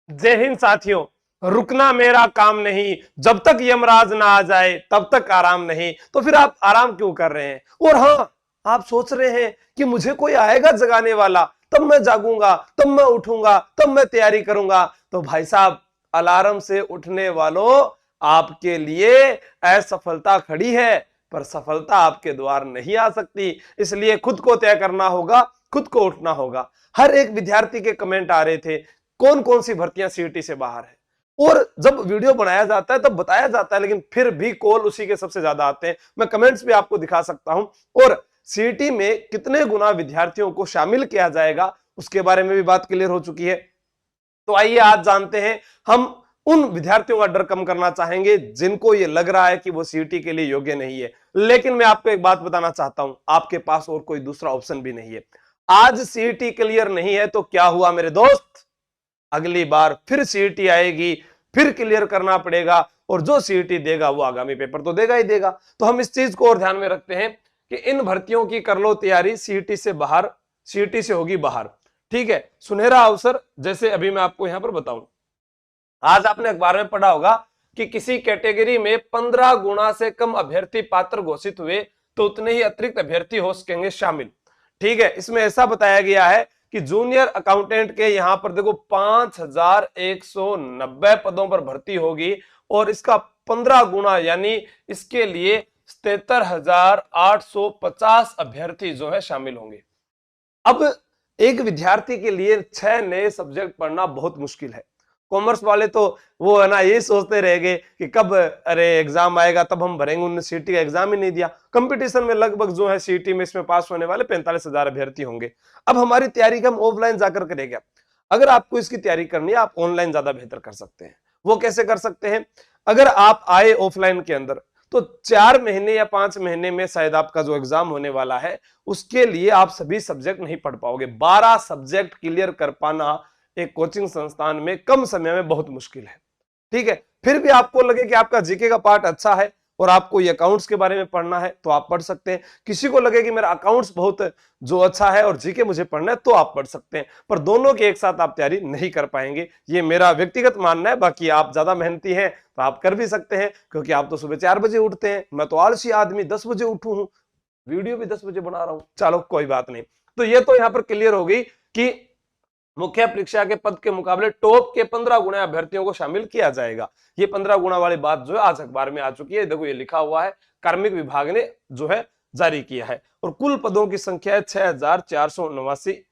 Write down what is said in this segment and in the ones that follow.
जय हिंद साथियों। रुकना मेरा काम नहीं, जब तक यमराज ना आ जाए तब तक आराम नहीं। तो फिर आप आराम क्यों कर रहे हैं? और हाँ, आप सोच रहे हैं कि मुझे कोई आएगा जगाने वाला, तब मैं जागूंगा, तब मैं उठूंगा, तब मैं तैयारी करूंगा। तो भाई साहब, अलार्म से उठने वालों, आपके लिए असफलता खड़ी है, पर सफलता आपके द्वार नहीं आ सकती। इसलिए खुद को तय करना होगा, खुद को उठना होगा। हर एक विद्यार्थी के कमेंट आ रहे थे, कौन कौन सी भर्तियां सीईटी से बाहर है। और जब वीडियो बनाया जाता है तब बताया जाता है, लेकिन फिर भी कॉल उसी के सबसे ज्यादा आते हैं। मैं कमेंट्स भी आपको दिखा सकता हूं। और सीईटी में कितने गुना विद्यार्थियों को शामिल किया जाएगा, उसके बारे में भी बात क्लियर हो चुकी है। तो आइए आज जानते हैं। हम उन विद्यार्थियों का डर कम करना चाहेंगे जिनको ये लग रहा है कि वो सीईटी के लिए योग्य नहीं है। लेकिन मैं आपको एक बात बताना चाहता हूं, आपके पास और कोई दूसरा ऑप्शन भी नहीं है। आज सीईटी क्लियर नहीं है तो क्या हुआ मेरे दोस्त, अगली बार फिर सीईटी आएगी, फिर क्लियर करना पड़ेगा। और जो सीईटी देगा वो आगामी पेपर तो देगा ही देगा। तो हम इस चीज को और ध्यान में रखते हैं कि इन भर्तियों की कर लो तैयारी, सीईटी से बाहर, सीईटी से होगी बाहर। ठीक है, सुनहरा अवसर, जैसे अभी मैं आपको यहां पर बताऊं। आज आपने अखबार में पढ़ा होगा कि किसी कैटेगरी में 15 गुना से कम अभ्यर्थी पात्र घोषित हुए तो उतने ही अतिरिक्त अभ्यर्थी हो सकेंगे शामिल। ठीक है, इसमें ऐसा बताया गया है कि जूनियर अकाउंटेंट के यहां पर देखो 5190 पदों पर भर्ती होगी, और इसका 15 गुना यानी इसके लिए 73,850 अभ्यर्थी जो है शामिल होंगे। अब एक विद्यार्थी के लिए 6 नए सब्जेक्ट पढ़ना बहुत मुश्किल है। कॉमर्स वाले तो वो है ना, ये सोचते रह गए कि कब अरे एग्जाम आएगा तब हम भरेंगे। उन्होंने सीईटी का एग्जाम ही नहीं दिया। कंपटीशन में लगभग जो है सीईटी में इसमें पास होने वाले 45,000 अभ्यर्थी होंगे। अब हमारी तैयारी हम ऑफलाइन जाकर करेंगे। अगर आपको इसकी तैयारी करनी है, आप ऑनलाइन ज्यादा बेहतर कर सकते हैं। वो कैसे कर सकते हैं? अगर आप आए ऑफलाइन के अंदर तो 4 महीने या 5 महीने में शायद आपका जो एग्जाम होने वाला है उसके लिए आप सभी सब्जेक्ट नहीं पढ़ पाओगे। 12 सब्जेक्ट क्लियर कर पाना एक कोचिंग संस्थान में कम समय में बहुत मुश्किल है। ठीक है, फिर भी आपको लगे कि आपका जीके का पार्ट अच्छा है और आपको ये अकाउंट्स के बारे में पढ़ना है तो आप पढ़ सकते हैं। किसी को लगे कि मेरा अकाउंट्स बहुत जो अच्छा है और जीके मुझे पढ़ना है तो आप पढ़ सकते हैं। पर दोनों के एक साथ आप तैयारी नहीं कर पाएंगे, ये मेरा व्यक्तिगत मानना है। बाकी आप ज्यादा मेहनती हैं तो आप कर भी सकते हैं, क्योंकि आप तो सुबह 4 बजे उठते हैं। मैं तो आलसी आदमी 10 बजे उठू हूं, वीडियो भी 10 बजे बना रहा हूं। चलो कोई बात नहीं। तो ये तो यहां पर क्लियर हो गई कि मुख्य परीक्षा के पद के मुकाबले टॉप के 15 गुना अभ्यर्थियों को शामिल किया जाएगा। ये 15 गुना वाली बात जो है आज अखबार में आ चुकी है। देखो ये लिखा हुआ है, कार्मिक विभाग ने जो है जारी किया है। और कुल पदों की संख्या है 6,479।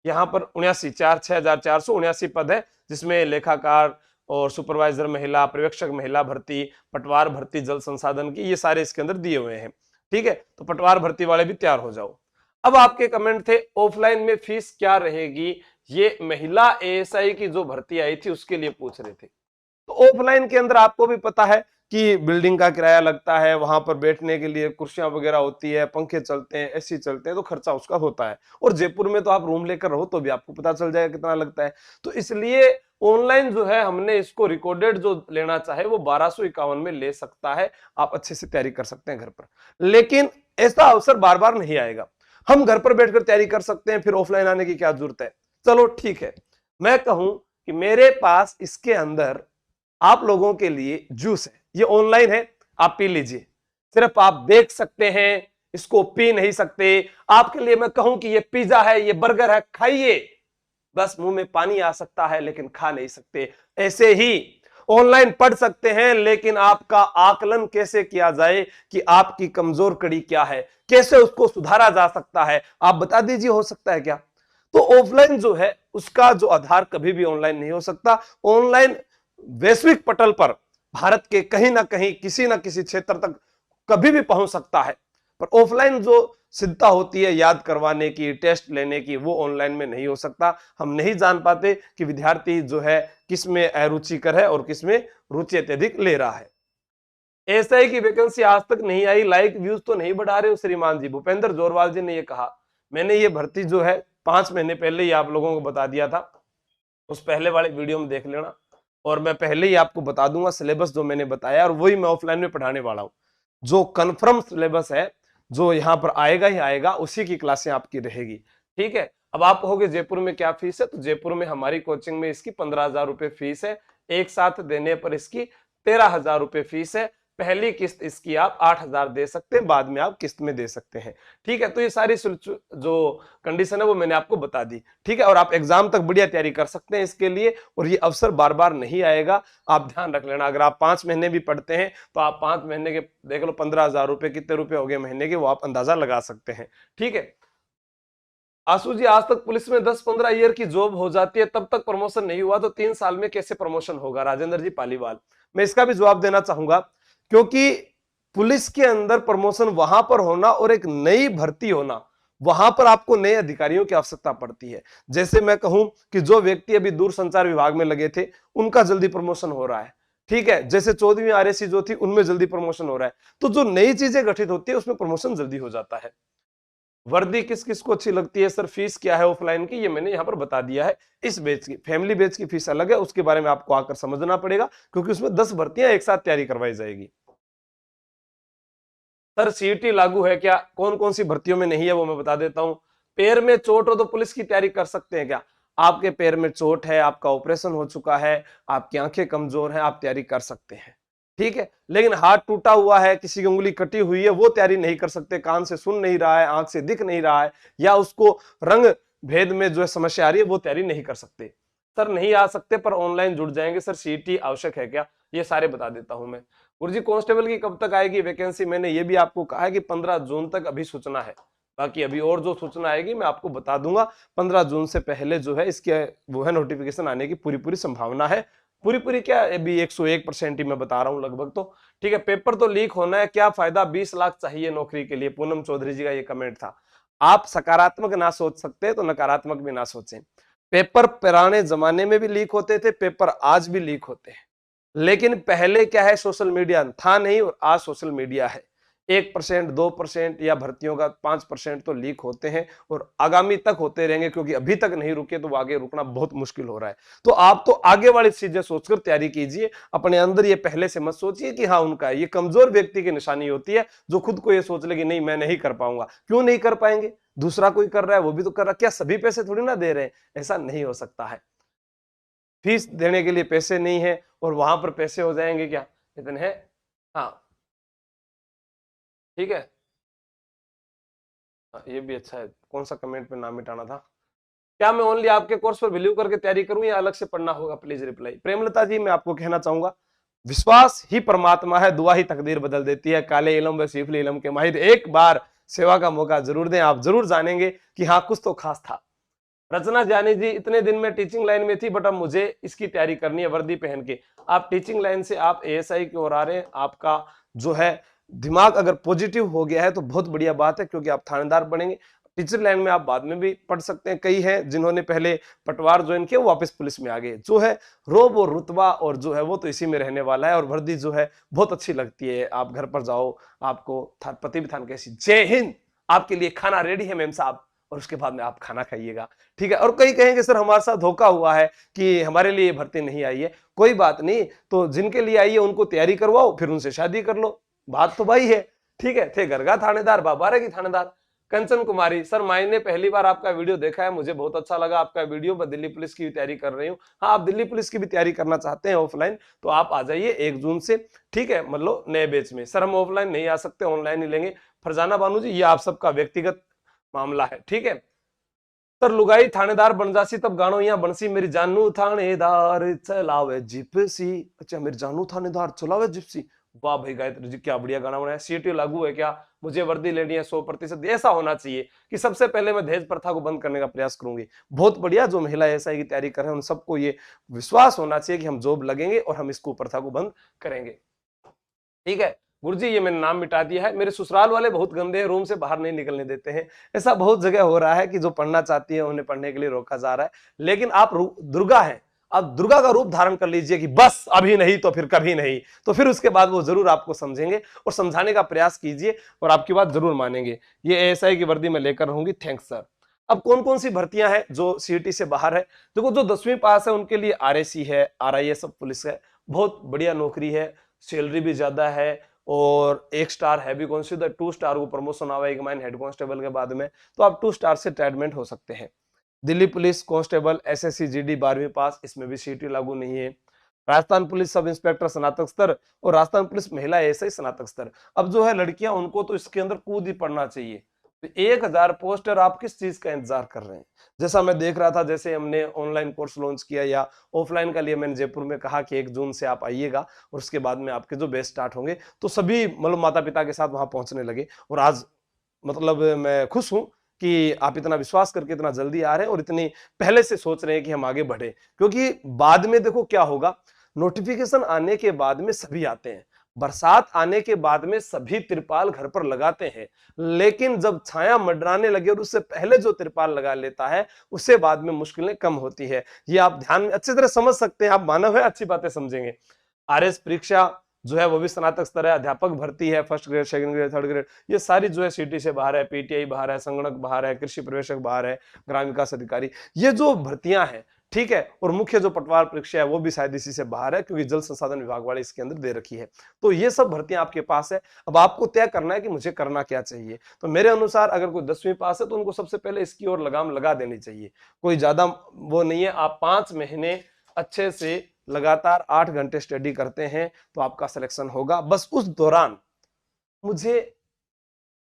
यहाँ पर 6,479 पद है, जिसमें लेखाकार और सुपरवाइजर महिला, पर्यवेक्षक महिला भर्ती, पटवार भर्ती जल संसाधन की, ये सारे इसके अंदर दिए हुए हैं। ठीक है, तो पटवार भर्ती वाले भी तैयार हो जाओ। अब आपके कमेंट थे ऑफलाइन में फीस क्या रहेगी, ये महिला एएसआई की जो भर्ती आई थी उसके लिए पूछ रहे थे। तो ऑफलाइन के अंदर आपको भी पता है कि बिल्डिंग का किराया लगता है, वहां पर बैठने के लिए कुर्सियां वगैरह होती है, पंखे चलते हैं, एसी चलते हैं, तो खर्चा उसका होता है। और जयपुर में तो आप रूम लेकर रहो तो भी आपको पता चल जाएगा कितना लगता है। तो इसलिए ऑनलाइन जो है हमने इसको रिकॉर्डेड जो लेना चाहे वो 1251 में ले सकता है। आप अच्छे से तैयारी कर सकते हैं घर पर, लेकिन ऐसा अवसर बार बार नहीं आएगा। हम घर पर बैठकर तैयारी कर सकते हैं, फिर ऑफलाइन आने की क्या जरूरत है। चलो ठीक है, मैं कहूं कि मेरे पास इसके अंदर आप लोगों के लिए जूस है, ये ऑनलाइन है, आप पी लीजिए। सिर्फ आप देख सकते हैं, इसको पी नहीं सकते। आपके लिए मैं कहूं कि ये पिज्जा है, ये बर्गर है, खाइए, बस मुंह में पानी आ सकता है लेकिन खा नहीं सकते। ऐसे ही ऑनलाइन पढ़ सकते हैं, लेकिन आपका आकलन कैसे किया जाए कि आपकी कमजोर कड़ी क्या है, कैसे उसको सुधारा जा सकता है, आप बता दीजिए, हो सकता है क्या? तो ऑफलाइन जो है उसका जो आधार कभी भी ऑनलाइन नहीं हो सकता। ऑनलाइन वैश्विक पटल पर भारत के कहीं ना कहीं किसी ना किसी क्षेत्र तक कभी भी पहुंच सकता है, पर ऑफलाइन जो सिद्धता होती है याद करवाने की, टेस्ट लेने की, वो ऑनलाइन में नहीं हो सकता। हम नहीं जान पाते कि विद्यार्थी जो है किसमें अरुचिकर है और किसमें रुचि अत्यधिक ले रहा है। एसआई की वैकेंसी आज तक नहीं आई, लाइक व्यूज तो नहीं बढ़ा रहे हो श्रीमान जी। भूपेंद्र जोरवाल जी ने ये कहा। मैंने ये भर्ती जो है 5 महीने पहले ही आप लोगों को बता दिया था, उस पहले वाले वीडियो में देख लेना। और मैं पहले ही आपको बता दूंगा सिलेबस जो मैंने बताया, और वही मैं ऑफलाइन में पढ़ाने वाला हूं। जो कन्फर्म सिलेबस है, जो यहां पर आएगा ही आएगा, उसी की क्लासें आपकी रहेगी। ठीक है, अब आप कहोगे जयपुर में क्या फीस है, तो जयपुर में हमारी कोचिंग में इसकी 15,000 रुपए फीस है, एक साथ देने पर इसकी 13,000 रुपए फीस है। पहली किस्त इसकी आप 8,000 दे सकते हैं, बाद में आप किस्त में दे सकते हैं। ठीक है, तो ये सारी जो कंडीशन है वो मैंने आपको बता दी। ठीक है, और आप एग्जाम तक बढ़िया तैयारी कर सकते हैं इसके लिए, और ये अवसर बार बार नहीं आएगा, आप ध्यान रख लेना। अगर आप 5 महीने भी पढ़ते हैं तो आप 5 महीने के देख लो 15,000 रुपए कितने रुपए हो गए महीने के, वो आप अंदाजा लगा सकते हैं। ठीक है, आशु जी, आज तक पुलिस में 10-15 ईयर की जॉब हो जाती है, तब तक प्रमोशन नहीं हुआ, तो 3 साल में कैसे प्रमोशन होगा? राजेंद्र जी पालीवाल, मैं इसका भी जवाब देना चाहूंगा, क्योंकि पुलिस के अंदर प्रमोशन वहां पर होना और एक नई भर्ती होना, वहां पर आपको नए अधिकारियों की आवश्यकता पड़ती है। जैसे मैं कहूं कि जो व्यक्ति अभी दूरसंचार विभाग में लगे थे, उनका जल्दी प्रमोशन हो रहा है। ठीक है, जैसे 14वीं आरएसी जो थी, उनमें जल्दी प्रमोशन हो रहा है। तो जो नई चीजें गठित होती है उसमें प्रमोशन जल्दी हो जाता है। वर्दी किस किस को अच्छी लगती है सर, फीस क्या है ऑफलाइन की, ये मैंने यहाँ पर बता दिया है। इस बैच की, फैमिली बैच की फीस अलग है, उसके बारे में आपको आकर समझना पड़ेगा, क्योंकि उसमें 10 भर्तियां एक साथ तैयारी करवाई जाएगी। सर सीईटी लागू है क्या? कौन कौन सी भर्तियों में नहीं है वो मैं बता देता हूं। पैर में चोट हो तो पुलिस की तैयारी कर सकते हैं क्या? आपके पैर में चोट है, आपका ऑपरेशन हो चुका है, आपकी आंखें कमजोर हैं, आप तैयारी कर सकते हैं। ठीक है, लेकिन हाथ टूटा हुआ है, किसी की उंगली कटी हुई है, वो तैयारी नहीं कर सकते। कान से सुन नहीं रहा है, आंख से दिख नहीं रहा है, या उसको रंग भेद में जो है समस्या आ रही है, वो तैयारी नहीं कर सकते। सर नहीं आ सकते पर ऑनलाइन जुड़ जाएंगे, सर सीईटी आवश्यक है क्या? ये सारे बता देता हूं मैं। गुरुजी कांस्टेबल की कब तक आएगी वैकेंसी? मैंने ये भी आपको कहा है कि 15 जून तक अभी सूचना है, बाकी अभी और जो सूचना आएगी मैं आपको बता दूंगा। 15 जून से पहले जो है इसके वो है नोटिफिकेशन आने की पूरी पूरी संभावना है। पूरी पूरी क्या, अभी 101% ही मैं बता रहा हूं लगभग। तो ठीक है, पेपर तो लीक होना है, क्या फायदा, 20 लाख चाहिए नौकरी के लिए। पूनम चौधरी जी का ये कमेंट था। आप सकारात्मक ना सोच सकते तो नकारात्मक भी ना सोचें। पेपर पुराने जमाने में भी लीक होते थे, पेपर आज भी लीक होते हैं, लेकिन पहले क्या है, सोशल मीडिया था नहीं, और आज सोशल मीडिया है। 1%, 2% या भर्तियों का 5% तो लीक होते हैं, और आगामी तक होते रहेंगे, क्योंकि अभी तक नहीं रुके तो आगे रुकना बहुत मुश्किल हो रहा है। तो आप तो आगे वाली चीजें सोचकर तैयारी कीजिए, अपने अंदर ये पहले से मत सोचिए कि हाँ उनका है। ये कमजोर व्यक्ति की निशानी होती है, जो खुद को ये सोच ले कि नहीं मैं नहीं कर पाऊंगा। क्यों नहीं कर पाएंगे? दूसरा कोई कर रहा है, वो भी तो कर रहा है, क्या सभी पैसे थोड़ी ना दे रहे हैं? ऐसा नहीं हो सकता है। फीस देने के लिए पैसे नहीं है और वहां पर पैसे हो जाएंगे क्या? इतने हैं। हाँ ठीक है, हाँ, ये भी अच्छा है। कौन सा कमेंट पे नाम मिटाना था? क्या मैं ओनली आपके कोर्स पर बिलीव करके तैयारी करूं या अलग से पढ़ना होगा? Please reply. प्रेमलता जी, मैं आपको कहना चाहूंगा, विश्वास ही परमात्मा है, दुआ ही तकदीर बदल देती है। काले इलम व सीफली इलम के माहिर, एक बार सेवा का मौका जरूर दें, आप जरूर जानेंगे कि हाँ कुछ तो खास था। रचना जानी जी, इतने दिन में टीचिंग लाइन में थी, बट अब मुझे इसकी तैयारी करनी है वर्दी पहन के। आप टीचिंग लाइन से आप एएसआई की ओर आ रहे हैं, आपका जो है दिमाग अगर पॉजिटिव हो गया है तो बहुत बढ़िया बात है, क्योंकि आप थानेदार बनेंगे। टीचर लाइन में आप बाद में भी पढ़ सकते हैं। कई हैं जिन्होंने पहले पटवार ज्वाइन किया, वो वापस पुलिस में आ गए। जो है रोब और रुतबा और जो है वो तो इसी में रहने वाला है, और वर्दी जो है बहुत अच्छी लगती है। आप घर पर जाओ, आपको पति भी थान कैसी। जय हिंद, आपके लिए खाना रेडी है मैम साहब, और उसके बाद में आप खाना खाइएगा। ठीक है, और कई कहेंगे सर हमारे साथ धोखा हुआ है कि हमारे लिए भर्ती नहीं आई है। कोई बात नहीं, तो जिनके लिए आई है उनको तैयारी करवाओ, फिर उनसे शादी कर लो, बात तो भाई है। ठीक है, थे गरगा थानेदार, बाबा रहेगी थानेदार। कंचन कुमारी, सर मैंने पहली बार आपका वीडियो देखा है, मुझे बहुत अच्छा लगा आपका वीडियो। मैं दिल्ली पुलिस की भी तैयारी कर रही हूँ। हाँ, आप दिल्ली पुलिस की भी तैयारी करना चाहते हैं ऑफलाइन, तो आप आ जाइए 1 जून से। ठीक है, मतलब नए बैच में। सर हम ऑफलाइन नहीं आ सकते, ऑनलाइन ही लेंगे। फरजाना बानू जी, ये आप सबका व्यक्तिगत मामला है। ठीक है सर, लुगाई थानेदार बन जासी तब गानो यहाँ बनसी, मेरी जानू थानेदार चलावे जिप्सी। अच्छा, मेरी जानू थानेदार चलावे जिप्सी, वाह भाई गायत्री जी, क्या बढ़िया गाना बनाया। सीटी लागू है क्या? मुझे वर्दी लेनी है 100%। ऐसा होना चाहिए कि सबसे पहले मैं दहेज प्रथा को बंद करने का प्रयास करूंगी। बहुत बढ़िया, जो महिला एसआई की तैयारी कर रहे हैं उन सबको ये विश्वास होना चाहिए कि हम जॉब लगेंगे और हम इसको प्रथा को बंद करेंगे। ठीक है गुरुजी, ये मैंने नाम मिटा दिया है। मेरे ससुराल वाले बहुत गंदे हैं, रूम से बाहर नहीं निकलने देते हैं। ऐसा बहुत जगह हो रहा है कि जो पढ़ना चाहती है उन्हें पढ़ने के लिए रोका जा रहा है। लेकिन आप दुर्गा हैं, आप दुर्गा का रूप धारण कर लीजिए कि बस अभी नहीं तो फिर कभी नहीं, तो फिर उसके बाद वो जरूर आपको समझेंगे और समझाने का प्रयास कीजिए और आपकी बात जरूर मानेंगे। ये एएसआई की वर्दी में लेकर रहूंगी। Thanks sir. अब कौन कौन सी भर्तियां हैं जो सीईटी से बाहर है? देखो, जो 10वीं पास है उनके लिए आरएसी है, आरआईएस पुलिस है, बहुत बढ़िया नौकरी है, सैलरी भी ज्यादा है, और 1 स्टार है भी कंसीडर। 2 स्टार को प्रमोशन आवा एक माइन हेड कांस्टेबल के बाद में, तो आप 2 स्टार से रिटायरमेंट हो सकते हैं। Delhi police constable SSC GD 12वीं पास, इसमें भी सीटी लागू नहीं है। राजस्थान पुलिस सब इंस्पेक्टर स्नातक स्तर और राजस्थान पुलिस महिला एएसआई स्नातक स्तर। अब जो है लड़कियां, उनको तो इसके अंदर कूद ही पड़ना चाहिए। तो 1000 पोस्टर, आप किस चीज का इंतजार कर रहे हैं? जैसा मैं देख रहा था, जैसे हमने ऑनलाइन कोर्स लॉन्च किया या ऑफलाइन का लिए, मैंने जयपुर में कहा कि 1 जून से आप आइएगा और उसके बाद में आपके जो बैच स्टार्ट होंगे, तो सभी मतलब माता पिता के साथ वहां पहुंचने लगे। और आज मतलब मैं खुश हूं कि आप इतना विश्वास करके इतना जल्दी आ रहे हैं और इतनी पहले से सोच रहे हैं कि हम आगे बढ़े, क्योंकि बाद में देखो क्या होगा, नोटिफिकेशन आने के बाद में सभी आते हैं, बरसात आने के बाद में सभी तिरपाल घर पर लगाते हैं, लेकिन जब छाया मंडराने लगे और उससे पहले जो तिरपाल लगा लेता है, उससे बाद में मुश्किलें कम होती है। ये आप ध्यान में अच्छी तरह समझ सकते हैं, आप मानव है, अच्छी बातें समझेंगे। आरएस परीक्षा जो है वो भी स्नातक स्तर है, अध्यापक भर्ती है, first grade, second grade, third grade, ये सारी जो है सिटी से बाहर है, पीटीआई बाहर है, संगणक बाहर है, कृषि प्रवेशक बाहर है, ग्राम विकास अधिकारी, ये जो भर्तियां हैं, ठीक है। और मुख्य जो पटवार परीक्षा है वो भी शायद इसी से बाहर है, क्योंकि जल संसाधन विभाग वाले इसके अंदर दे रखी है। तो ये सब भर्तियां आपके पास है। अब आपको तय करना है कि मुझे करना क्या चाहिए। तो मेरे अनुसार अगर कोई 10वीं पास है तो उनको सबसे पहले इसकी ओर लगाम लगा देनी चाहिए। कोई ज्यादा वो नहीं है, आप 5 महीने अच्छे से लगातार 8 घंटे स्टडी करते हैं तो आपका सिलेक्शन होगा। बस उस दौरान मुझे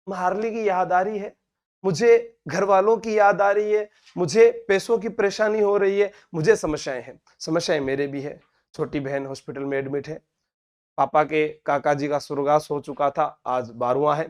महारली की याद आ रही है, मुझे घर वालों की याद आ रही है, मुझे पैसों की परेशानी हो रही है, मुझे समस्याएं हैं। समस्याएं मेरे भी है। छोटी बहन हॉस्पिटल में एडमिट है, पापा के काका जी का स्वर्गवास हो चुका था, आज 12वां है,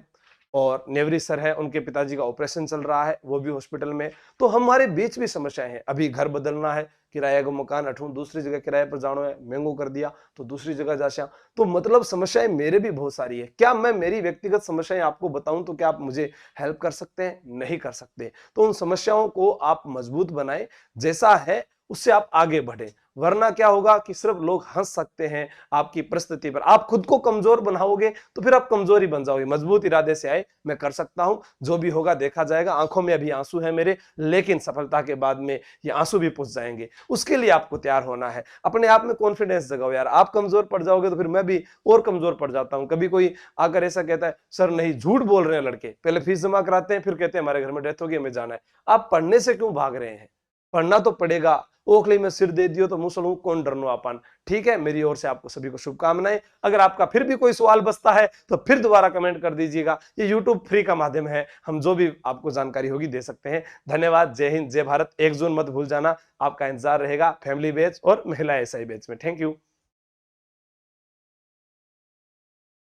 और नेवरी सर है, उनके पिताजी का ऑपरेशन चल रहा है, वो भी हॉस्पिटल में। तो हमारे बीच भी समस्याएं हैं। अभी घर बदलना है, किराया का मकान अठूं दूसरी जगह किराए पर जाना है, महंगो कर दिया तो दूसरी जगह जा। तो मतलब समस्याएं मेरे भी बहुत सारी है। क्या मैं मेरी व्यक्तिगत समस्याएं आपको बताऊं तो क्या आप मुझे हेल्प कर सकते हैं? नहीं कर सकते। तो उन समस्याओं को आप मजबूत बनाएं, जैसा है उससे आप आगे बढ़े। वरना क्या होगा कि सिर्फ लोग हंस सकते हैं आपकी परिस्थिति पर। आप खुद को कमजोर बनाओगे तो फिर आप कमजोर ही बन जाओगे। मजबूत इरादे से आए, मैं कर सकता हूं, जो भी होगा देखा जाएगा। आंखों में अभी आंसू है मेरे, लेकिन सफलता के बाद में ये आंसू भी पुछ जाएंगे। उसके लिए आपको तैयार होना है। अपने आप में कॉन्फिडेंस जगाओ यार। आप कमजोर पड़ जाओगे तो फिर मैं भी और कमजोर पड़ जाता हूं। कभी कोई आकर ऐसा कहता है, सर नहीं, झूठ बोल रहे हैं लड़के, पहले फीस जमा कराते हैं, फिर कहते हैं हमारे घर में डेथ होगी, हमें जाना है। आप पढ़ने से क्यों भाग रहे हैं? पढ़ना तो पड़ेगा। ओखली में सिर दे दियो तो मुसलू कौन डरनो अपन। ठीक है, मेरी ओर से आपको सभी को शुभकामनाएं। अगर आपका फिर भी कोई सवाल बचता है तो फिर दोबारा कमेंट कर दीजिएगा। ये YouTube फ्री का माध्यम है, हम जो भी आपको जानकारी होगी दे सकते हैं। धन्यवाद। जय हिंद, जय भारत। 1 जून मत भूल जाना, आपका इंतजार रहेगा फैमिली बैच और महिला एसआई बैच में। Thank you.